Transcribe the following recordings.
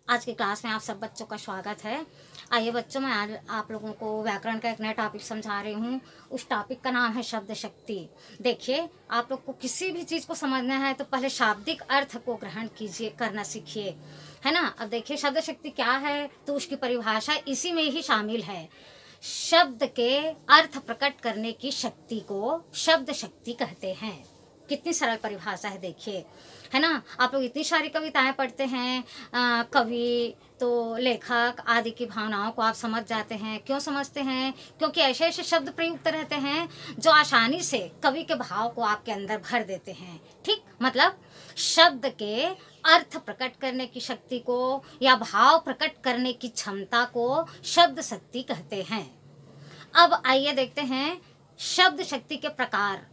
आज की क्लास में आप सब बच्चों का स्वागत है। आइए बच्चों, मैं आज आप लोगों को व्याकरण का एक नया टॉपिक समझा रही हूँ। उस टॉपिक का नाम है शब्द शक्ति। देखिए, आप लोग को किसी भी चीज़ को समझना है तो पहले शाब्दिक अर्थ को ग्रहण कीजिए, करना सीखिए, है ना। अब देखिए शब्द शक्ति क्या है, तो उसकी परिभाषा इसी में ही शामिल है। शब्द के अर्थ प्रकट करने की शक्ति को शब्द शक्ति कहते हैं। कितनी सरल परिभाषा है देखिए, है ना। आप लोग इतनी सारी कविताएं पढ़ते हैं, कवि तो लेखक आदि की भावनाओं को आप समझ जाते हैं। क्यों समझते हैं? क्योंकि ऐसे ऐसे शब्द प्रयुक्त रहते हैं जो आसानी से कवि के भाव को आपके अंदर भर देते हैं। ठीक, मतलब शब्द के अर्थ प्रकट करने की शक्ति को या भाव प्रकट करने की क्षमता को शब्द शक्ति कहते हैं। अब आइए देखते हैं शब्द शक्ति के प्रकार।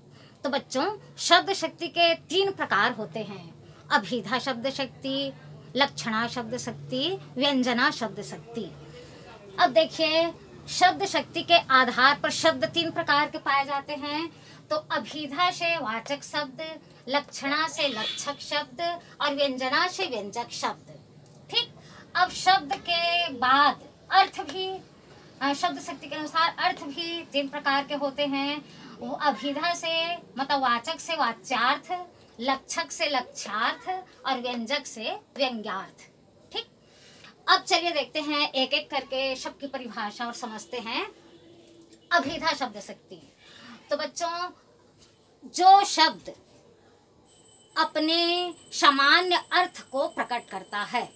तो बच्चों, शब्द शक्ति के 3 प्रकार होते हैं: अभिधा शब्द शक्ति, लक्षणा शब्द शक्ति, व्यंजना शब्द शक्ति। अब देखिए, शब्द शक्ति के आधार पर शब्द 3 प्रकार के पाए जाते हैं। तो अभिधा से वाचक शब्द, लक्षणा से लक्षक शब्द और व्यंजना से व्यंजक शब्द। ठीक, अब शब्द के बाद अर्थ भी, शब्द शक्ति के अनुसार अर्थ भी 3 प्रकार के होते हैं। वो अभिधा से मतलब वाचक से वाच्यार्थ, लक्षक से लक्ष्यार्थ और व्यंजक से व्यंग्यार्थ। ठीक, अब चलिए देखते हैं एक एक करके शब्द की परिभाषा और समझते हैं। अभिधा शब्द शक्ति, तो बच्चों, जो शब्द अपने सामान्य अर्थ को प्रकट करता है,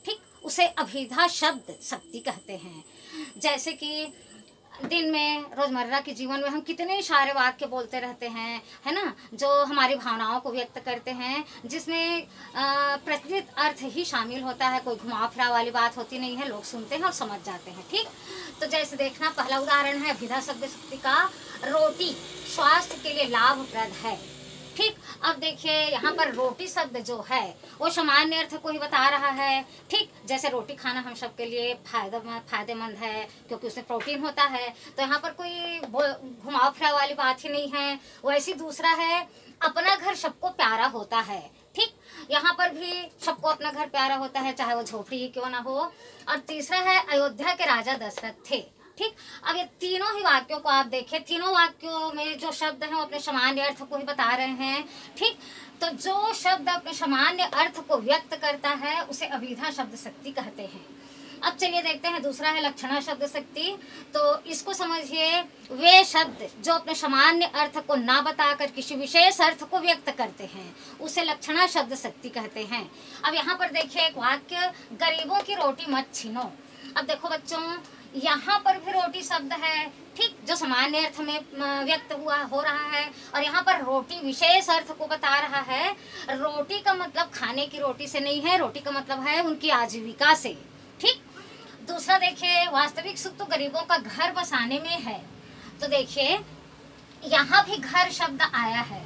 ठीक, उसे अभिधा शब्द शक्ति कहते हैं। जैसे कि दिन में रोजमर्रा के जीवन में हम कितने सारे वाक्य बोलते रहते हैं, है ना, जो हमारी भावनाओं को व्यक्त करते हैं, जिसमें प्रचलित अर्थ ही शामिल होता है। कोई घुमा फिरा वाली बात होती नहीं है, लोग सुनते हैं और समझ जाते हैं। ठीक, तो जैसे देखना, पहला उदाहरण है अभिधा शब्द शक्ति का, रोटी स्वास्थ्य के लिए लाभप्रद है। ठीक, अब देखिए यहाँ पर रोटी शब्द जो है वो सामान्य अर्थ को ही बता रहा है। ठीक, जैसे रोटी खाना हम सब के लिए फायदेमंद है क्योंकि उसमें प्रोटीन होता है, तो यहाँ पर कोई घुमाव फिरा वाली बात ही नहीं है। वैसे दूसरा है अपना घर सबको प्यारा होता है। ठीक, यहाँ पर भी सबको अपना घर प्यारा होता है, चाहे वो झोपड़ी ही क्यों ना हो। और तीसरा है अयोध्या के राजा दशरथ थे। ठीक, अब ये तीनों ही वाक्यों को आप देखें, तीनों वाक्यों में जो शब्द हैं वो अपने सामान्य अर्थ को ही बता रहे हैं। ठीक, तो जो शब्द अपने सामान्य अर्थ को व्यक्त करता है उसे अभिधा शब्द शक्ति कहते हैं। अब चलिए देखते हैं दूसरा है लक्षणा शब्द शक्ति। तो इसको समझिए, वे शब्द जो अपने सामान्य अर्थ को ना बताकर किसी विशेष अर्थ को व्यक्त करते हैं उसे लक्षणा शब्द शक्ति कहते हैं। अब यहाँ पर देखिए एक वाक्य, गरीबों की रोटी मत छीनो। अब देखो बच्चों, यहाँ पर भी रोटी शब्द है, ठीक, जो सामान्य अर्थ में व्यक्त हो रहा है, और यहाँ पर रोटी विशेष अर्थ को बता रहा है। रोटी का मतलब खाने की रोटी से नहीं है, रोटी का मतलब है उनकी आजीविका से। ठीक, दूसरा देखिए, वास्तविक सुख तो गरीबों का घर बसाने में है। तो देखिए यहाँ भी घर शब्द आया है,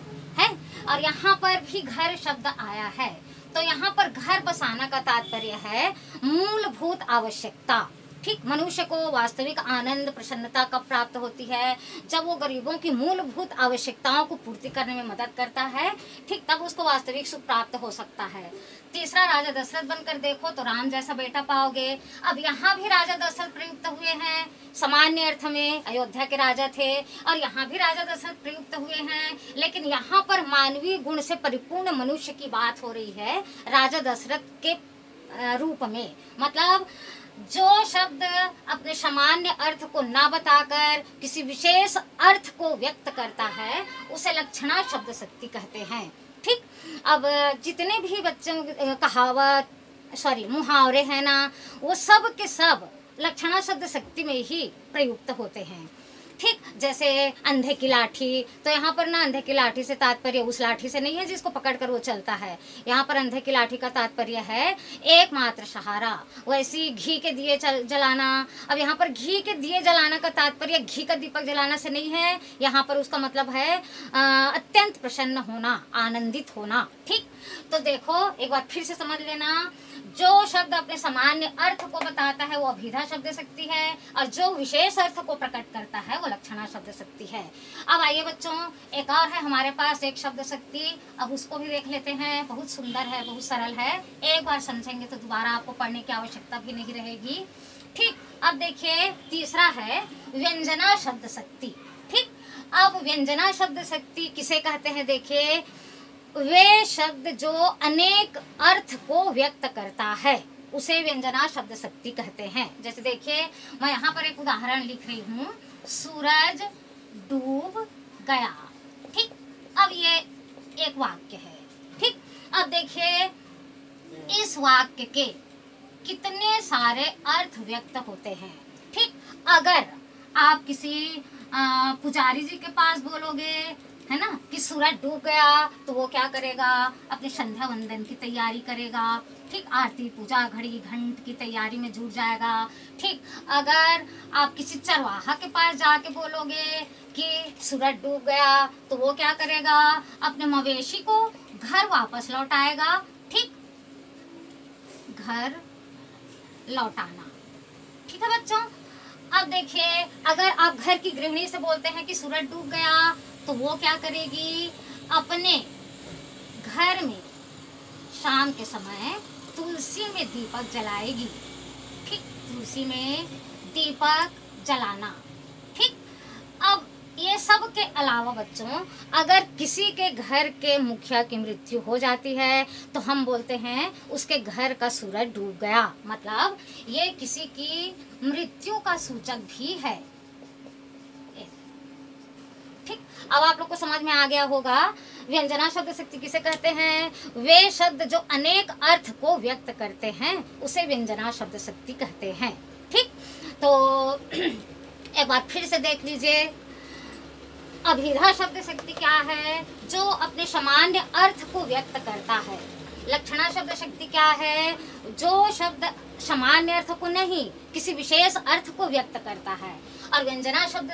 और यहाँ पर भी घर शब्द आया है। तो यहाँ पर घर बसाना का तात्पर्य है मूलभूत आवश्यकता। ठीक, मनुष्य को वास्तविक आनंद प्रसन्नता कब प्राप्त होती है? जब वो गरीबों की मूलभूत आवश्यकताओं को पूर्ति करने में मदद करता है। ठीक, तब उसको वास्तविक सुख प्राप्त हो सकता है। तीसरा, राजा दशरथ बनकर देखो तो राम जैसा बेटा पाओगे। अब यहाँ भी राजा दशरथ प्रयुक्त हुए हैं, सामान्य अर्थ में अयोध्या के राजा थे, और यहाँ भी राजा दशरथ प्रयुक्त हुए हैं, लेकिन यहाँ पर मानवीय गुण से परिपूर्ण मनुष्य की बात हो रही है राजा दशरथ के रूप में। मतलब जो शब्द अपने सामान्य अर्थ को ना बताकर किसी विशेष अर्थ को व्यक्त करता है उसे लक्षणा शब्द शक्ति कहते हैं। ठीक, अब जितने भी बच्चों मुहावरे हैं ना, वो सब के सब लक्षणा शब्द शक्ति में ही प्रयुक्त होते हैं। ठीक, जैसे अंधे की लाठी, तो यहाँ पर ना अंधे की लाठी से तात्पर्य उस लाठी से नहीं है जिसको पकड़कर वो चलता है। यहाँ पर अंधे की लाठी का तात्पर्य है एकमात्र सहारा। वैसी घी के दिए जलाना, अब यहाँ पर घी के दिए जलाना का तात्पर्य घी का दीपक जलाना से नहीं है, यहाँ पर उसका मतलब है अत्यंत प्रसन्न होना, आनंदित होना। ठीक, तो देखो एक बार फिर से समझ लेना, जो शब्द अपने सामान्य अर्थ को बताता है वो अभिधा शब्द शक्ति है, और जो विशेष अर्थ को प्रकट करता है वो लक्षणा शब्द शक्ति है। अब आइए बच्चों, एक और है हमारे पास एक शब्द शक्ति, अब उसको भी देख लेते हैं। बहुत सुंदर है, बहुत सरल है, एक बार समझेंगे तो दोबारा आपको पढ़ने की आवश्यकता भी नहीं रहेगी। ठीक, अब देखिए तीसरा है व्यंजना शब्द शक्ति। ठीक, अब व्यंजना शब्द शक्ति किसे कहते हैं? देखिए, वे शब्द जो अनेक अर्थ को व्यक्त करता है उसे व्यंजना शब्द शक्ति कहते हैं। जैसे देखिए, मैं यहाँ पर एक उदाहरण लिख रही हूँ, सूरज डूब गया। ठीक, अब ये एक वाक्य है। ठीक, अब देखिए इस वाक्य के कितने सारे अर्थ व्यक्त होते हैं। ठीक, अगर आप किसी पुजारी जी के पास बोलोगे, है ना, कि सूरज डूब गया, तो वो क्या करेगा? अपने संध्या वंदन की तैयारी करेगा। ठीक, आरती पूजा घड़ी घंट की तैयारी में जुट जाएगा। ठीक, अगर आप किसी चरवाहा के पास जाके बोलोगे कि सूरज डूब गया, तो वो क्या करेगा? अपने मवेशी को घर वापस लौटाएगा। ठीक, घर लौटाना। ठीक है बच्चों, अब देखिए अगर आप घर की गृहिणी से बोलते हैं कि सूरज डूब गया, तो वो क्या करेगी? अपने घर में शाम के समय तुलसी में दीपक जलाएगी। ठीक, तुलसी में दीपक जलाना। ठीक, अब ये सब के अलावा बच्चों, अगर किसी के घर के मुखिया की मृत्यु हो जाती है तो हम बोलते हैं उसके घर का सूरज डूब गया, मतलब ये किसी की मृत्यु का सूचक भी है। ठीक, अब आप लोग को समझ में आ गया होगा व्यंजना शब्द शक्ति किसे कहते हैं? वे शब्द जो अनेक अर्थ को व्यक्त करते हैं उसे व्यंजना शब्द शक्ति कहते हैं। ठीक, तो एक बार फिर से देख लीजिए, अभिधा शब्द शक्ति क्या है? जो अपने सामान्य अर्थ को व्यक्त करता है। लक्षणा शब्द शक्ति क्या है? जो शब्द सामान्य अर्थ को नहीं, किसी विशेष अर्थ को व्यक्त करता है। और व्यंजना शब्द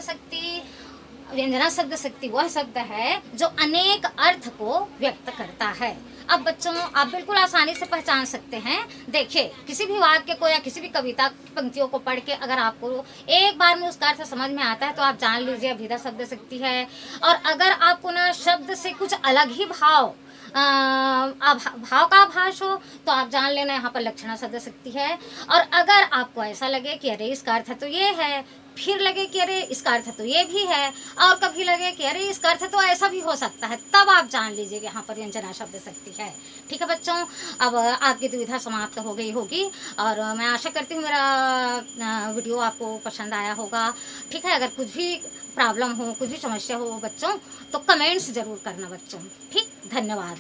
शक्ति वह शब्द है जो अनेक अर्थ को व्यक्त करता है। अब बच्चों आप बिल्कुल आसानी से पहचान सकते हैं। देखिए, किसी भी वाक्य को या किसी भी कविता की पंक्तियों को पढ़ के अगर आपको एक बार में उसका अर्थ समझ में आता है तो आप जान लीजिए अभिधा शब्द शक्ति है। और अगर आपको ना शब्द से कुछ अलग ही भाव का आभास हो तो आप जान लेना यहाँ पर लक्षणा शब्द शक्ति है। और अगर आपको ऐसा लगे कि अरे इसका अर्थ तो ये है, फिर लगे कि अरे इसका अर्थ तो ये भी है, और कभी लगे कि अरे इसका अर्थ तो ऐसा भी हो सकता है, तब आप जान लीजिए यहाँ पर व्यंजना शब्द शक्ति है। ठीक है बच्चों, अब आपकी दुविधा समाप्त हो गई होगी और मैं आशा करती हूँ मेरा वीडियो आपको पसंद आया होगा। ठीक है, अगर कुछ भी प्रॉब्लम हो, कुछ भी समस्या हो बच्चों, तो कमेंट्स ज़रूर करना बच्चों। ठीक, धन्यवाद।